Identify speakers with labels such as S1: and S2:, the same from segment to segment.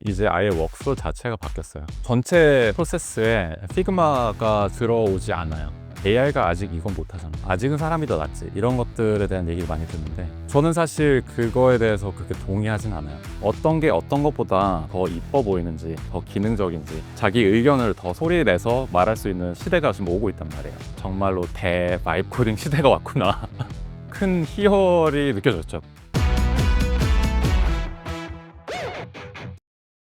S1: 이제 아예 워크플로우 자체가 바뀌었어요. 전체 프로세스에 피그마가 들어오지 않아요. AI가 아직 이건 못하잖아. 아직은 사람이 더 낫지. 이런 것들에 대한 얘기를 많이 듣는데 저는 사실 그거에 대해서 그렇게 동의하진 않아요. 어떤 게 어떤 것보다 더 이뻐 보이는지, 더 기능적인지, 자기 의견을 더 소리내서 말할 수 있는 시대가 지금 오고 있단 말이에요. 정말로 바이브 코딩 시대가 왔구나. 큰 희열이 느껴졌죠.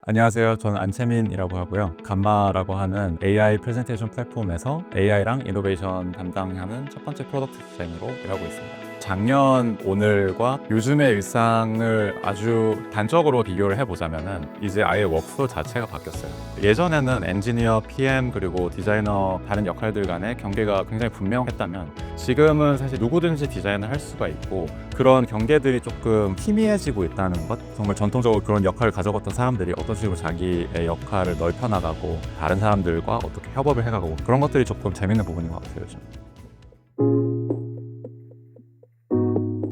S1: 안녕하세요. 저는 안채민이라고 하고요. 감마라고 하는 AI 프레젠테이션 플랫폼에서 AI랑 이노베이션 담당하는 첫 번째 프로덕트 디자이너로 일하고 있습니다. 작년 오늘과 요즘의 일상을 아주 단적으로 비교를 해보자면은 이제 아예 워크플로우 자체가 바뀌었어요. 예전에는 엔지니어, PM 그리고 디자이너 다른 역할들 간의 경계가 굉장히 분명했다면 지금은 사실 누구든지 디자인을 할 수가 있고 그런 경계들이 조금 희미해지고 있다는 것. 정말 전통적으로 그런 역할을 가져갔던 사람들이 어떤 식으로 자기의 역할을 넓혀나가고 다른 사람들과 어떻게 협업을 해가고 그런 것들이 조금 재밌는 부분인 것 같아요 요즘.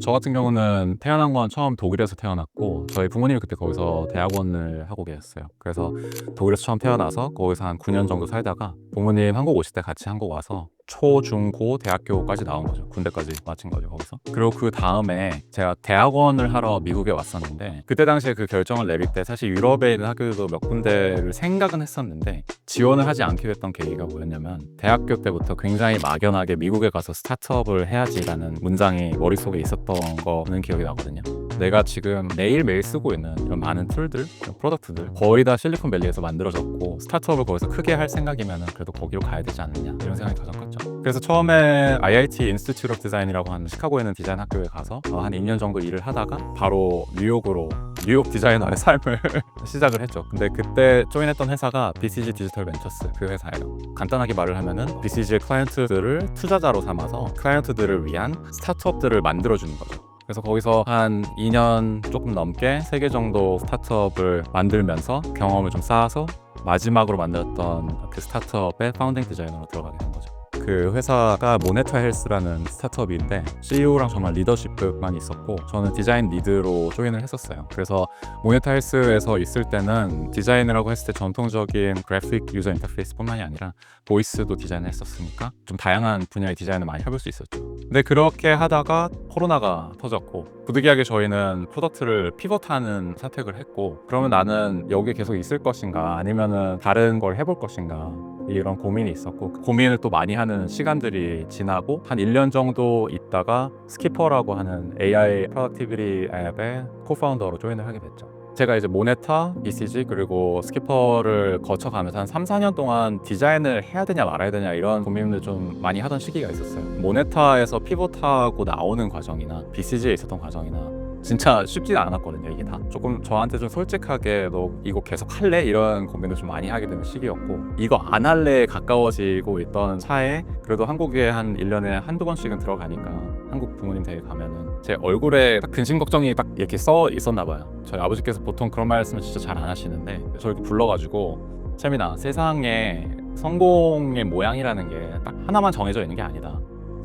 S1: 저 같은 경우는 태어난 건 처음 독일에서 태어났고 저희 부모님이 그때 거기서 대학원을 하고 계셨어요. 그래서 독일에서 처음 태어나서 거기서 한 9년 정도 살다가 부모님 한국 오실 때 같이 한국 와서 초, 중, 고, 대학교까지 나온 거죠. 군대까지 마친 거죠, 거기서. 그리고 그 다음에 제가 대학원을 하러 미국에 왔었는데 그때 당시에 그 결정을 내릴 때 사실 유럽에 있는 학교도 몇 군데를 생각은 했었는데 지원을 하지 않게 됐던 계기가 뭐였냐면 대학교 때부터 굉장히 막연하게 미국에 가서 스타트업을 해야지라는 문장이 머릿속에 있었던 거는 기억이 나거든요. 내가 지금 매일매일 쓰고 있는 이런 많은 툴들, 이런 프로덕트들 거의 다 실리콘밸리에서 만들어졌고 스타트업을 거기서 크게 할 생각이면 그래도 거기로 가야 되지 않느냐 이런 생각이 가장 컸죠. 그래서 처음에 IIT Institute of Design이라고 하는 시카고에 있는 디자인 학교에 가서 한 2년 정도 일을 하다가 바로 뉴욕으로 뉴욕 디자이너의 삶을 시작을 했죠. 근데 그때 조인했던 회사가 BCG 디지털 벤처스 그 회사예요. 간단하게 말을 하면은 BCG의 클라이언트들을 투자자로 삼아서 클라이언트들을 위한 스타트업들을 만들어주는 거죠. 그래서 거기서 한 2년 조금 넘게 3개 정도 스타트업을 만들면서 경험을 좀 쌓아서 마지막으로 만들었던 그 스타트업의 파운딩 디자이너로 들어가게 된 거죠. 그 회사가 모네타 헬스라는 스타트업인데 CEO랑 정말 리더십만 있었고 저는 디자인 리드로 조인을 했었어요. 그래서 모네타 헬스에서 있을 때는 디자인이라고 했을 때 전통적인 그래픽 유저 인터페이스 뿐만이 아니라 보이스도 디자인을 했었으니까 좀 다양한 분야의 디자인을 많이 해볼 수 있었죠. 근데 그렇게 하다가 코로나가 터졌고 부득이하게 저희는 프로덕트를 피벗하는 선택을 했고 그러면 나는 여기에 계속 있을 것인가 아니면은 다른 걸 해볼 것인가 이런 고민이 있었고 그 고민을 또 많이 하는 시간들이 지나고 한 1년 정도 있다가 스키퍼라고 하는 AI 프로덕티비티 앱의 코파운더로 조인을 하게 됐죠. 제가 이제 모네타, BCG 그리고 스키퍼를 거쳐가면서 한 3, 4년 동안 디자인을 해야 되냐 말아야 되냐 이런 고민을 좀 많이 하던 시기가 있었어요. 모네타에서 피벗하고 나오는 과정이나 BCG에 있었던 과정이나 진짜 쉽지 않았거든요. 이게 다 조금 저한테 좀 솔직하게 너 이거 계속 할래? 이런 고민을 좀 많이 하게 되는 시기였고 이거 안 할래에 가까워지고 있던 차에 그래도 한국에 한 1년에 한두 번씩은 들어가니까 한국 부모님 댁에 가면은 제 얼굴에 딱 근심 걱정이 딱 이렇게 써 있었나 봐요. 저희 아버지께서 보통 그런 말씀을 진짜 잘 안 하시는데 저 이렇게 불러가지고 채민아 세상에 성공의 모양이라는 게 딱 하나만 정해져 있는 게 아니다.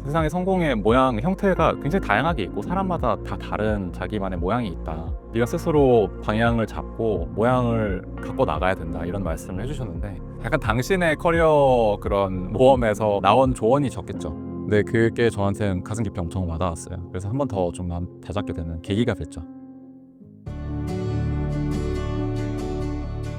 S1: 세상의 성공의 모양, 형태가 굉장히 다양하게 있고 사람마다 다 다른 자기만의 모양이 있다. 네가 스스로 방향을 잡고 모양을 갖고 나가야 된다. 이런 말씀을 해주셨는데 약간 당신의 커리어 그런 모험에서 나온 조언이 적겠죠. 근데 그게 저한테는 가슴 깊이 엄청 와닿았어요. 그래서 한 번 더 좀 다잡게 되는 계기가 됐죠.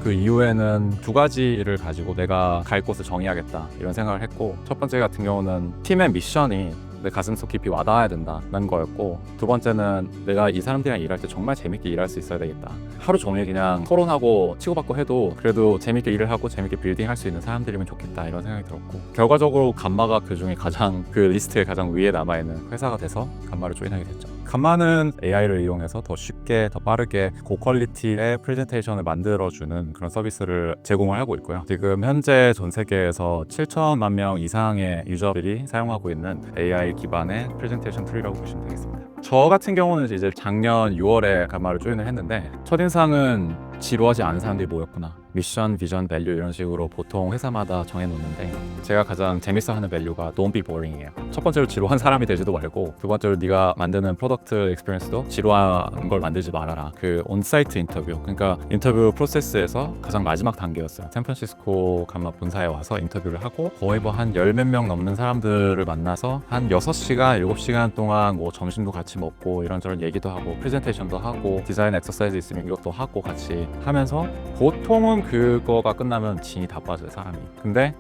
S1: 그 이후에는 두 가지를 가지고 내가 갈 곳을 정해야겠다 이런 생각을 했고 첫 번째 같은 경우는 팀의 미션이 내 가슴속 깊이 와닿아야 된다는 거였고 두 번째는 내가 이 사람들이랑 일할 때 정말 재밌게 일할 수 있어야 되겠다. 하루 종일 그냥 토론하고 치고받고 해도 그래도 재밌게 일을 하고 재밌게 빌딩할 수 있는 사람들이면 좋겠다 이런 생각이 들었고 결과적으로 감마가 그중에 가장 그 리스트에 가장 위에 남아있는 회사가 돼서 감마를 조인하게 됐죠. 감마는 AI를 이용해서 더 쉽게 더 빠르게 고퀄리티의 프레젠테이션을 만들어주는 그런 서비스를 제공을 하고 있고요. 지금 현재 전 세계에서 7천만 명 이상의 유저들이 사용하고 있는 AI 기반의 프레젠테이션 툴이라고 보시면 되겠습니다. 저 같은 경우는 이제 작년 6월에 감마를 조인을 했는데 첫인상은 지루하지 않은 사람들이 모였구나. 미션, 비전, 밸류 이런 식으로 보통 회사마다 정해놓는데 제가 가장 재밌어하는 밸류가 Don't be boring이에요. 첫 번째로 지루한 사람이 되지도 말고 두 번째로 네가 만드는 프로덕트 익스피리언스도 지루한 걸 만들지 말아라. 그 온사이트 인터뷰, 그러니까 인터뷰 프로세스에서 가장 마지막 단계였어요. 샌프란시스코 감마 본사에 와서 인터뷰를 하고 거의 뭐 한 열 몇 명 넘는 사람들을 만나서 한 6시간, 7시간 동안 뭐 점심도 같이 먹고 이런저런 얘기도 하고 프레젠테이션도 하고 디자인 엑서사이즈 있으면 이것도 하고 같이 하면서 보통은 그거가 끝나면 진이 다 빠져요, 사람이. 근데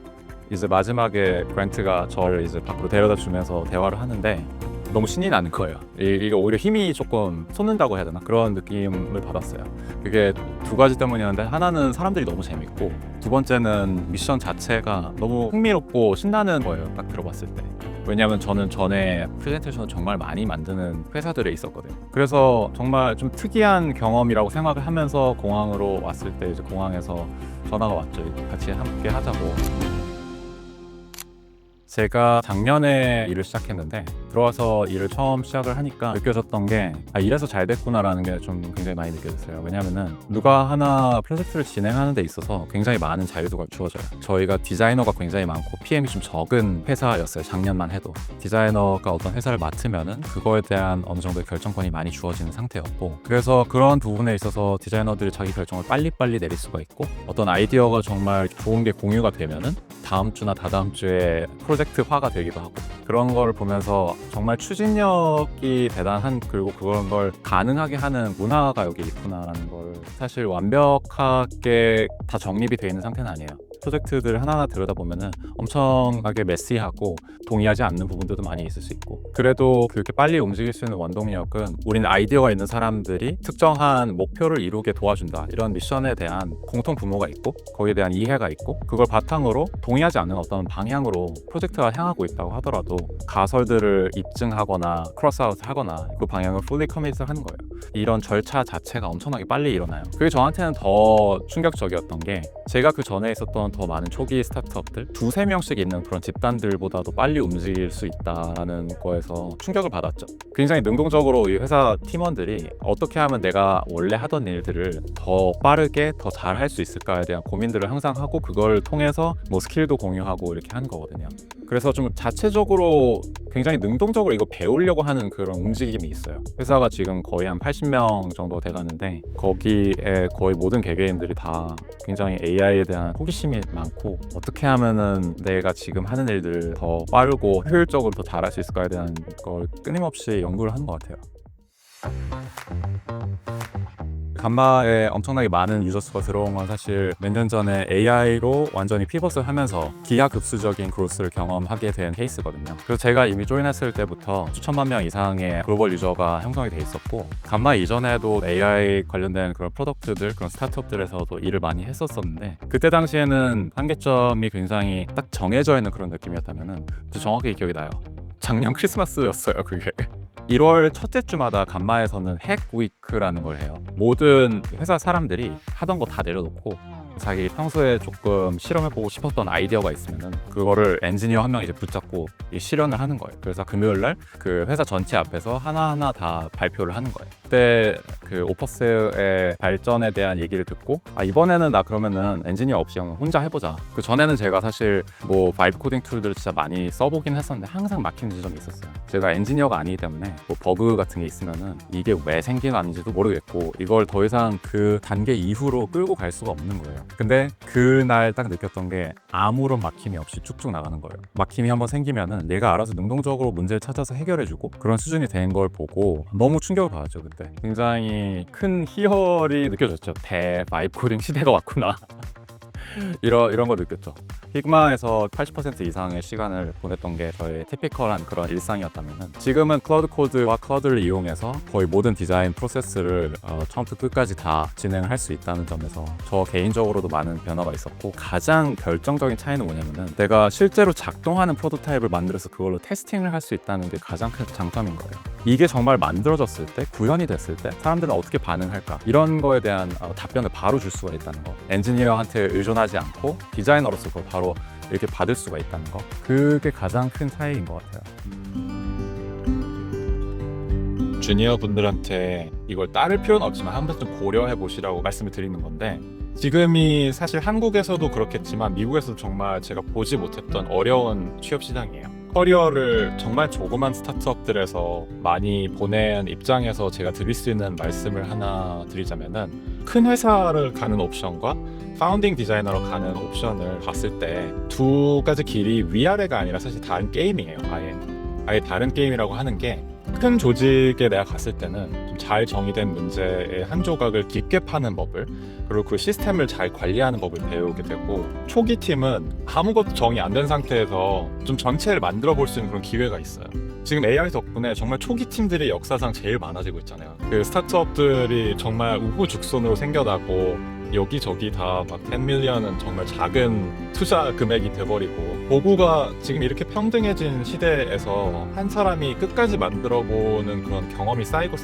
S1: 이제 마지막에 그랜트가 저를 이제 밖으로 데려다 주면서 대화를 하는데 너무 신이 나는 거예요. 이게 오히려 힘이 조금 솟는다고 해야 되나? 그런 느낌을 받았어요. 그게 두 가지 때문이었는데 하나는 사람들이 너무 재밌고 두 번째는 미션 자체가 너무 흥미롭고 신나는 거예요. 딱 들어봤을 때. 왜냐하면 저는 전에 프레젠테이션을 정말 많이 만드는 회사들에 있었거든요. 그래서 정말 좀 특이한 경험이라고 생각을 하면서 공항으로 왔을 때 이제 공항에서 전화가 왔죠. 같이 함께 하자고. 제가 작년에 일을 시작했는데 들어와서 일을 처음 시작을 하니까 느껴졌던 게 이래서 잘 됐구나라는 게 좀 굉장히 많이 느껴졌어요. 왜냐하면은 누가 하나 프로젝트를 진행하는 데 있어서 굉장히 많은 자유도가 주어져요. 저희가 디자이너가 굉장히 많고 PM이 좀 적은 회사였어요. 작년만 해도. 디자이너가 어떤 회사를 맡으면은 그거에 대한 어느 정도의 결정권이 많이 주어지는 상태였고 그래서 그런 부분에 있어서 디자이너들이 자기 결정을 빨리빨리 내릴 수가 있고 어떤 아이디어가 정말 좋은 게 공유가 되면은 다음 주나 다다음 주에 프로젝트화가 되기도 하고 그런 걸 보면서 정말 추진력이 대단한 그리고 그런 걸 가능하게 하는 문화가 여기 있구나라는 걸 사실 완벽하게 다 정립이 되어 있는 상태는 아니에요. 프로젝트들을 하나하나 들여다보면은 엄청나게 메시하고 동의하지 않는 부분들도 많이 있을 수 있고 그래도 그렇게 빨리 움직일 수 있는 원동력은 우리는 아이디어가 있는 사람들이 특정한 목표를 이루게 도와준다 이런 미션에 대한 공통 분모가 있고 거기에 대한 이해가 있고 그걸 바탕으로 동의하지 않는 어떤 방향으로 프로젝트가 향하고 있다고 하더라도 가설들을 입증하거나 크로스아웃 하거나 그 방향을 fully commit을 하는 거예요. 이런 절차 자체가 엄청나게 빨리 일어나요. 그게 저한테는 더 충격적이었던 게 제가 그 전에 있었던 더 많은 초기 스타트업들 2-3명씩 있는 그런 집단들보다도 빨리 움직일 수 있다는 거에서 충격을 받았죠. 굉장히 능동적으로 이 회사 팀원들이 어떻게 하면 내가 원래 하던 일들을 더 빠르게 더 잘 할 수 있을까에 대한 고민들을 항상 하고 그걸 통해서 뭐 스킬도 공유하고 이렇게 하는 거거든요. 그래서 좀 자체적으로 굉장히 능동적으로 이거 배우려고 하는 그런 움직임이 있어요. 회사가 지금 거의 한 80명 정도 돼가는데 거기에 거의 모든 개개인들이 다 굉장히 AI에 대한 호기심이 많고 어떻게 하면은 내가 지금 하는 일들을 더 빠르고 효율적으로 더 잘할 수 있을까에 대한 걸 끊임없이 연구를 하는 것 같아요. 감마에 엄청나게 많은 유저 수가 들어온 건 사실 몇 년 전에 AI로 완전히 피벗을 하면서 기하급수적인 그로스를 경험하게 된 케이스거든요. 그래서 제가 이미 조인했을 때부터 수천만 명 이상의 글로벌 유저가 형성이 돼 있었고 감마 이전에도 AI 관련된 그런 프로덕트들, 그런 스타트업들에서도 일을 많이 했었었는데 그때 당시에는 한계점이 굉장히 딱 정해져 있는 그런 느낌이었다면은 정확히 기억이 나요. 작년 크리스마스였어요, 그게. 1월 첫째 주마다 감마에서는 핵 위크라는 걸 해요. 모든 회사 사람들이 하던 거 다 내려놓고 자기 평소에 조금 실험해보고 싶었던 아이디어가 있으면은 그거를 엔지니어 한 명 이제 붙잡고 실현을 하는 거예요. 그래서 금요일날 그 회사 전체 앞에서 하나하나 다 발표를 하는 거예요. 그때 그 오퍼스의 발전에 대한 얘기를 듣고 이번에는 나 그러면은 엔지니어 없이 혼자 해보자. 그 전에는 제가 사실 뭐 바이브 코딩 툴들을 진짜 많이 써보긴 했었는데 항상 막히는 지점이 있었어요. 제가 엔지니어가 아니기 때문에 뭐 버그 같은 게 있으면은 이게 왜 생기는지도 모르겠고 이걸 더 이상 그 단계 이후로 끌고 갈 수가 없는 거예요. 근데 그날 딱 느꼈던 게 아무런 막힘이 없이 쭉쭉 나가는 거예요. 막힘이 한번 생기면은 얘가 알아서 능동적으로 문제를 찾아서 해결해주고 그런 수준이 된 걸 보고 너무 충격을 받았죠. 그때 굉장히 큰 희열이 느껴졌죠. 바이브 코딩 시대가 왔구나. 이런 거 느꼈죠. 피그마에서 80% 이상의 시간을 보냈던 게 저의 티피컬한 그런 일상이었다면 지금은 클라우드 코드와 클라우드를 이용해서 거의 모든 디자인 프로세스를 처음부터 끝까지 다 진행을 할 수 있다는 점에서 저 개인적으로도 많은 변화가 있었고 가장 결정적인 차이는 뭐냐면은 내가 실제로 작동하는 프로토타입을 만들어서 그걸로 테스팅을 할 수 있다는 게 가장 큰 장점인 거예요. 이게 정말 만들어졌을 때, 구현이 됐을 때 사람들은 어떻게 반응할까 이런 거에 대한 답변을 바로 줄 수가 있다는 거. 엔지니어한테 의존하지 않고 디자이너로서 그걸 바로 이렇게 받을 수가 있다는 거. 그게 가장 큰 차이인 것 같아요. 주니어 분들한테 이걸 따를 필요는 없지만 한 번쯤 고려해 보시라고 말씀을 드리는 건데, 지금이 사실 한국에서도 그렇겠지만 미국에서도 정말 제가 보지 못했던 어려운 취업 시장이에요. 커리어를 정말 조그만 스타트업들에서 많이 보낸 입장에서 제가 드릴 수 있는 말씀을 하나 드리자면은, 큰 회사를 가는 옵션과 파운딩 디자이너로 가는 옵션을 봤을 때 두 가지 길이 위아래가 아니라 사실 다른 게임이에요. 아예 다른 게임이라고 하는 게, 큰 조직에 내가 갔을 때는 좀 잘 정의된 문제의 한 조각을 깊게 파는 법을, 그리고 그 시스템을 잘 관리하는 법을 배우게 되고, 초기 팀은 아무것도 정의 안 된 상태에서 좀 전체를 만들어 볼 수 있는 그런 기회가 있어요. 지금 AI 덕분에 정말 초기 팀들이 역사상 제일 많아지고 있잖아요. 그 스타트업들이 정말 우후죽순으로 생겨나고 여기저기 다 막 10 밀리언은 정말 작은 투자 금액이 돼버리고, 도구가 지금 이렇게 평등해진 시대에서 한 사람이 끝까지 만들어보는 그런 경험이 쌓이고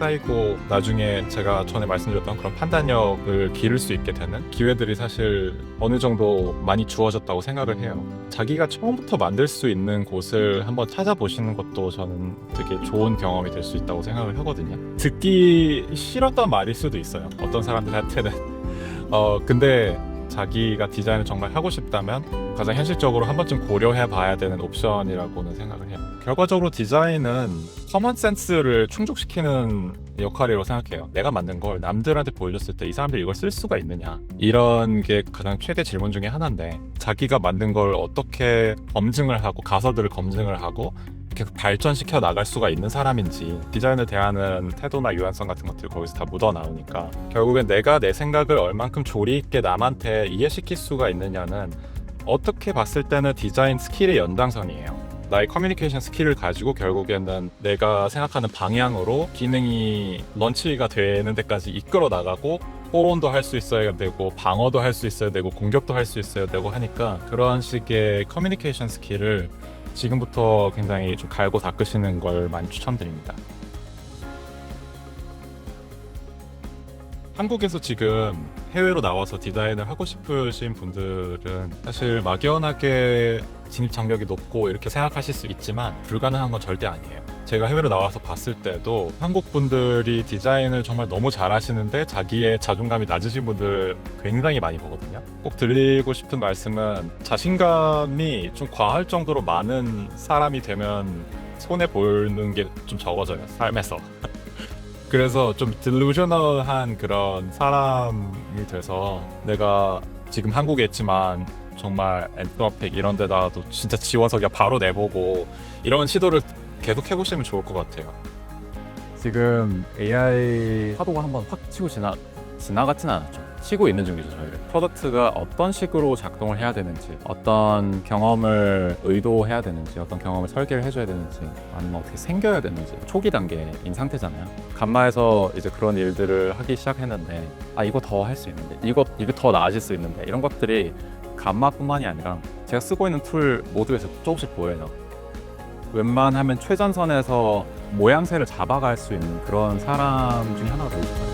S1: 나중에 제가 전에 말씀드렸던 그런 판단력을 기를 수 있게 되는 기회들이 사실 어느 정도 많이 주어졌다고 생각을 해요. 자기가 처음부터 만들 수 있는 곳을 한번 찾아보시는 것도 저는 되게 좋은 경험이 될 수 있다고 생각을 하거든요. 듣기 싫었던 말일 수도 있어요, 어떤 사람들한테는. 근데 자기가 디자인을 정말 하고 싶다면 가장 현실적으로 한 번쯤 고려해 봐야 되는 옵션이라고는 생각을 해요. 결과적으로 디자인은 커먼 센스를 충족시키는 역할이라고 생각해요. 내가 만든 걸 남들한테 보여줬을 때 이 사람들이 이걸 쓸 수가 있느냐, 이런 게 가장 최대 질문 중에 하나인데, 자기가 만든 걸 어떻게 검증을 하고 가설들을 검증을 하고 계속 발전시켜 나갈 수가 있는 사람인지, 디자인을 대하는 태도나 유연성 같은 것들이 거기서 다 묻어 나오니까, 결국엔 내가 내 생각을 얼만큼 조리 있게 남한테 이해시킬 수가 있느냐는 어떻게 봤을 때는 디자인 스킬의 연장선이에요. 나의 커뮤니케이션 스킬을 가지고 결국에는 내가 생각하는 방향으로 기능이 런치가 되는 데까지 이끌어 나가고, 포론도 할 수 있어야 되고 방어도 할 수 있어야 되고 공격도 할 수 있어야 되고 하니까, 그런 식의 커뮤니케이션 스킬을 지금부터 굉장히 좀 갈고 닦으시는 걸 많이 추천드립니다. 한국에서 지금 해외로 나와서 디자인을 하고 싶으신 분들은 사실 막연하게 진입 장벽이 높고 이렇게 생각하실 수 있지만, 불가능한 건 절대 아니에요. 제가 해외로 나와서 봤을 때도 한국 분들이 디자인을 정말 너무 잘하시는데 자기의 자존감이 낮으신 분들 굉장히 많이 보거든요. 꼭 드리고 싶은 말씀은, 자신감이 좀 과할 정도로 많은 사람이 되면 손해보는 게 좀 적어져요, 삶에서. 그래서 좀 딜루셔널한 그런 사람이 돼서, 내가 지금 한국에 있지만 정말 엔트로픽 이런 데다도 진짜 지워서 그냥 바로 내보고 이런 시도를 계속 해보시면 좋을 것 같아요. 지금 AI 파도가 한번 확 치고 지나갔진 않았죠. 치고 있는 중이죠, 저희를. 프로덕트가 어떤 식으로 작동을 해야 되는지, 어떤 경험을 의도해야 되는지, 어떤 경험을 설계를 해줘야 되는지, 아니면 어떻게 생겨야 되는지 초기 단계인 상태잖아요. 감마에서 이제 그런 일들을 하기 시작했는데, 이거 더 할 수 있는데, 이거 더 나아질 수 있는데, 이런 것들이 감마뿐만이 아니라 제가 쓰고 있는 툴 모두에서 조금씩 보여요. 웬만하면 최전선에서 모양새를 잡아갈 수 있는 그런 사람 중에 하나가 되고 싶어요.